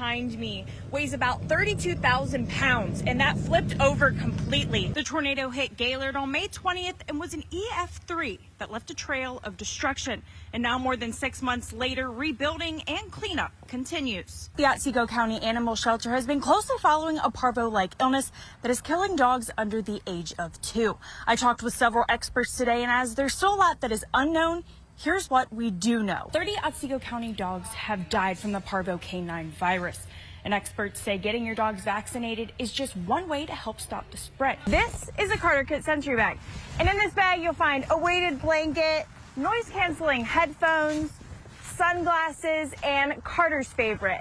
behind me weighs about 32,000 pounds, and that flipped over completely. The tornado hit Gaylord on May 20th and was an EF3 that left a trail of destruction. And now, more than 6 months later, rebuilding and cleanup continues. The Otsego County Animal Shelter has been closely following a parvo-like illness that is killing dogs under the age of 2. I talked with several experts today, and as there's still a lot that is unknown, here's what we do know. 30 Otsego County dogs have died from the parvo canine virus. And experts say getting your dogs vaccinated is just one way to help stop the spread. This is a Carter Kit Sensory Bag. And in this bag, you'll find a weighted blanket, noise-canceling headphones, sunglasses, and Carter's favorite,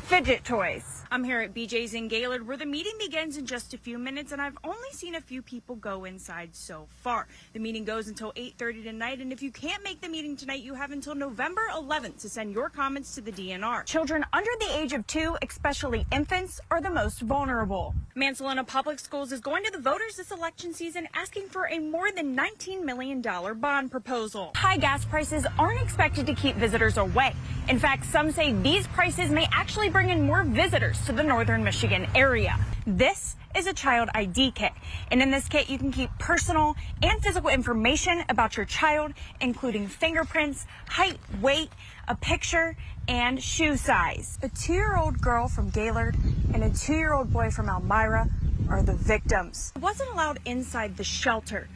fidget toys. I'm here at BJ's in Gaylord, where the meeting begins in just a few minutes, and I've only seen a few people go inside so far. The meeting goes until 8:30 tonight, and if you can't make the meeting tonight, you have until November 11th to send your comments to the DNR. Children under the age of 2, especially infants, are the most vulnerable. Mansalona Public Schools is going to the voters this election season asking for a more than $19 million bond proposal. High gas prices aren't expected to keep visitors away. In fact, some say these prices may actually bring in more visitors to the northern Michigan area. This is a child ID kit, and in this kit you can keep personal and physical information about your child, including fingerprints, height, weight, a picture, and shoe size. A 2-year-old girl from Gaylord and a 2-year-old boy from Elmira are the victims. I wasn't allowed inside the shelter,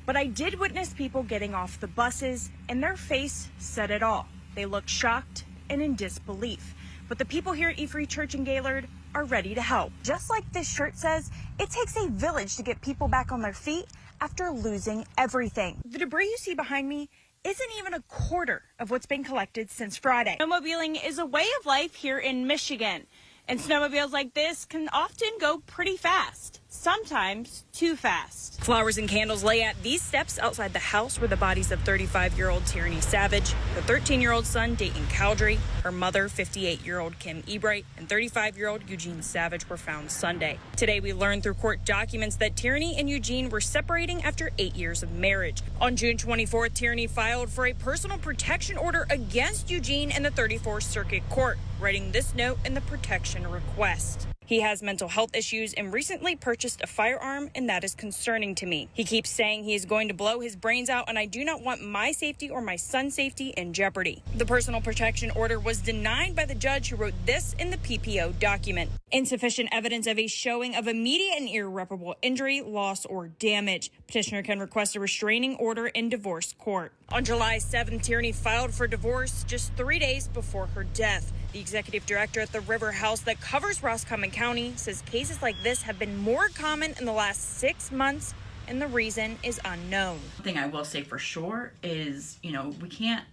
but I did witness people getting off the buses, and their face said it all. They looked shocked and in disbelief. But the people here at E-Free Church in Gaylord are ready to help. Just like this shirt says, it takes a village to get people back on their feet after losing everything. The debris you see behind me isn't even a quarter of what's been collected since Friday. Snowmobiling is a way of life here in Michigan, and snowmobiles like this can often go pretty fast, sometimes too fast. Flowers and candles lay at these steps outside the house where the bodies of 35-year-old Tierney Savage, her 13-year-old son Dayton Cowdrey, her mother 58-year-old Kim Ebright, and 35-year-old Eugene Savage were found Sunday. Today we learned through court documents that Tierney and Eugene were separating after 8 years of marriage. On June 24th, Tierney filed for a personal protection order against Eugene in the 34th Circuit Court, writing this note in the protection request. He has mental health issues and recently purchased a firearm, and that is concerning to me. He keeps saying he is going to blow his brains out, and I do not want my safety or my son's safety in jeopardy. The personal protection order was denied by the judge who wrote this in the PPO document. Insufficient evidence of a showing of immediate and irreparable injury, loss, or damage. Petitioner can request a restraining order in divorce court. On July 7th, Tierney filed for divorce just 3 days before her death. The executive director at the River House that covers Roscommon County says cases like this have been more common in the last 6 months, and the reason is unknown. One thing I will say for sure is, we can't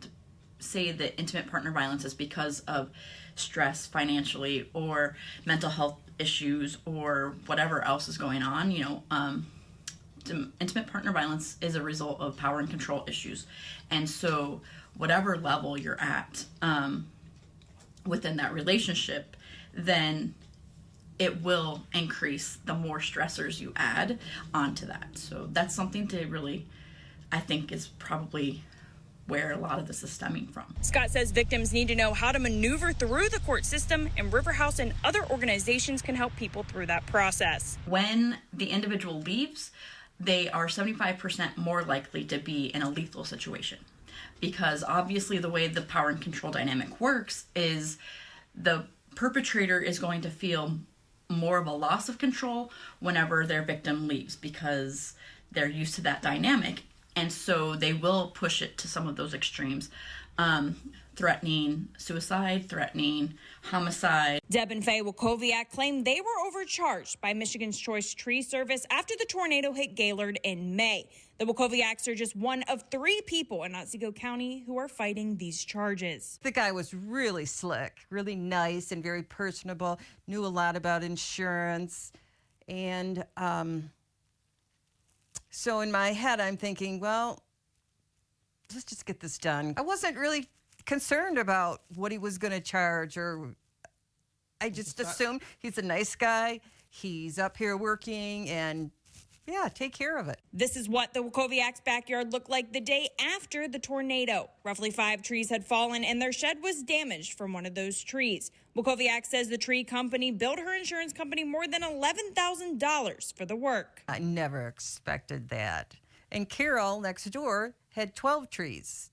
say that intimate partner violence is because of stress financially or mental health issues or whatever else is going on. Intimate partner violence is a result of power and control issues. And so whatever level you're at, within that relationship, then it will increase the more stressors you add onto that. So that's something to really, I think, is probably where a lot of this is stemming from. Scott says victims need to know how to maneuver through the court system, and River House and other organizations can help people through that process. When the individual leaves, they are 75% more likely to be in a lethal situation. Because obviously the way the power and control dynamic works is the perpetrator is going to feel more of a loss of control whenever their victim leaves because they're used to that dynamic. And so they will push it to some of those extremes, threatening suicide, threatening homicide. Deb and Faye Wackowiak claim they were overcharged by Michigan's Choice Tree Service after the tornado hit Gaylord in May. The Wackowiaks are just one of 3 people in Otsego County who are fighting these charges. The guy was really slick, really nice and very personable, knew a lot about insurance. And so in my head, I'm thinking, well, let's just get this done. I wasn't really concerned about what he was going to charge, or I just assumed he's a nice guy. He's up here working, and yeah, take care of it. This is what the Wachovic's backyard looked like the day after the tornado. Roughly 5 trees had fallen and their shed was damaged from one of those trees. Wachovic's says the tree company billed her insurance company more than $11,000 for the work. I never expected that. And Carol next door had 12 trees,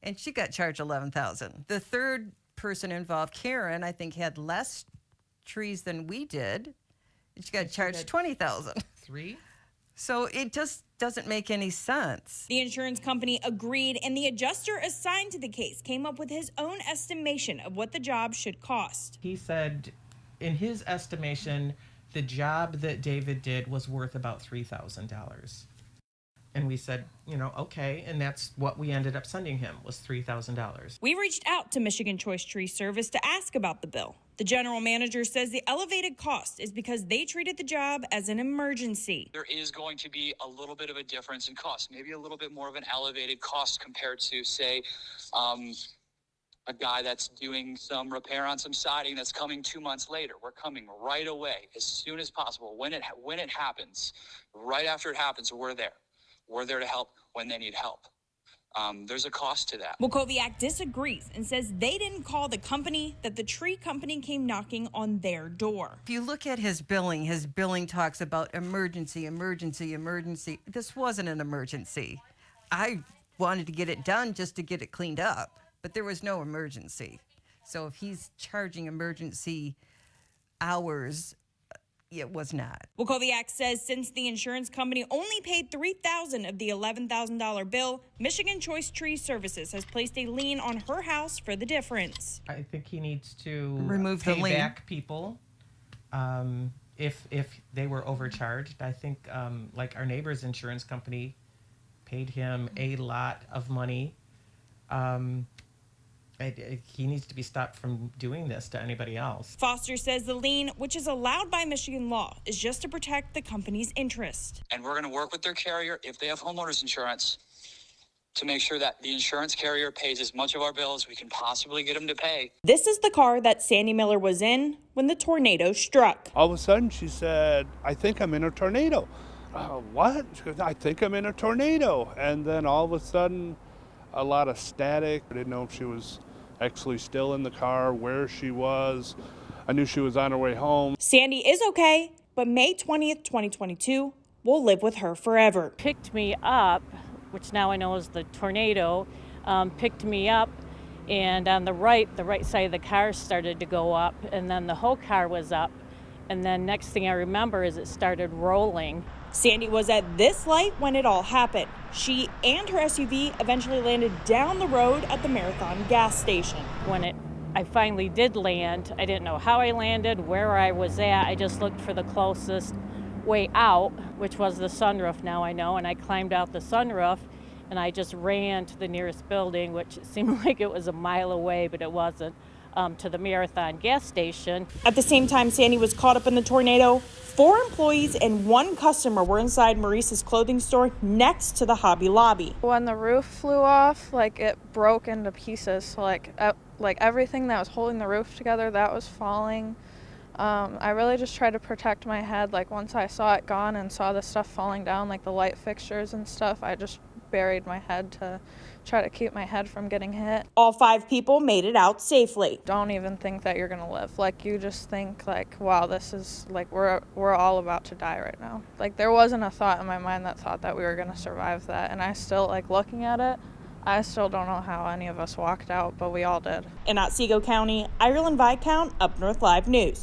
and she got charged $11,000. The third person involved, Karen, I think had less trees than we did. And she got charged $20,000. 3? So it just doesn't make any sense. The insurance company agreed, and the adjuster assigned to the case came up with his own estimation of what the job should cost. He said, in his estimation, the job that David did was worth about $3,000. And we said, okay, and that's what we ended up sending him, was $3,000. We reached out to Michigan Choice Tree Service to ask about the bill. The general manager says the elevated cost is because they treated the job as an emergency. There is going to be a little bit of a difference in cost, maybe a little bit more of an elevated cost compared to, say, a guy that's doing some repair on some siding that's coming 2 months later. We're coming right away as soon as possible. When it happens, right after it happens, we're there. We're there to help when they need help. There's a cost to that. Wachovic's disagrees and says they didn't call the company, that the tree company came knocking on their door. If you look at his billing talks about emergency, emergency, emergency. This wasn't an emergency. I wanted to get it done just to get it cleaned up, but there was no emergency. So if he's charging emergency hours, it was not. Wachovic's says since the insurance company only paid $3,000 of the $11,000 bill, Michigan Choice Tree Services has placed a lien on her house for the difference. I think he needs to remove the pay lien back people if they were overcharged. I think like our neighbor's insurance company paid him a lot of money. He needs to be stopped from doing this to anybody else. Foster says the lien, which is allowed by Michigan law, is just to protect the company's interest. And we're going to work with their carrier, if they have homeowners insurance, to make sure that the insurance carrier pays as much of our bill as we can possibly get them to pay. This is the car that Sandy Miller was in when the tornado struck. All of a sudden, she said, I think I'm in a tornado. What? She goes, I think I'm in a tornado. And then all of a sudden, a lot of static. I didn't know if she was actually still in the car, where she was. I knew she was on her way home. Sandy is okay, but May 20th, 2022 will live with her forever. Picked me up, which now I know is the tornado, picked me up, and on the right side of the car started to go up, and then the whole car was up, and then next thing I remember is it started rolling. Sandy was at this light when it all happened. She and her SUV eventually landed down the road at the Marathon gas station. When I finally did land, I didn't know how I landed, where I was at. I just looked for the closest way out, which was the sunroof now I know, and I climbed out the sunroof and I just ran to the nearest building, which it seemed like it was a mile away, but it wasn't, to the Marathon gas station. At the same time Sandy was caught up in the tornado, 4 employees and 1 customer were inside Maurice's clothing store next to the Hobby Lobby. When the roof flew off, it broke into pieces. So everything that was holding the roof together, that was falling. I really just tried to protect my head. Once I saw it gone and saw the stuff falling down, the light fixtures and stuff, I just buried my head to try to keep my head from getting hit. All 5 people made it out safely. Don't even think that you're gonna live. You just think wow, this is we're all about to die right now. There wasn't a thought in my mind that thought that we were gonna survive that, and I still looking at it, I still don't know how any of us walked out, but we all did. In Otsego County, Ireland Viscount, Up North Live News.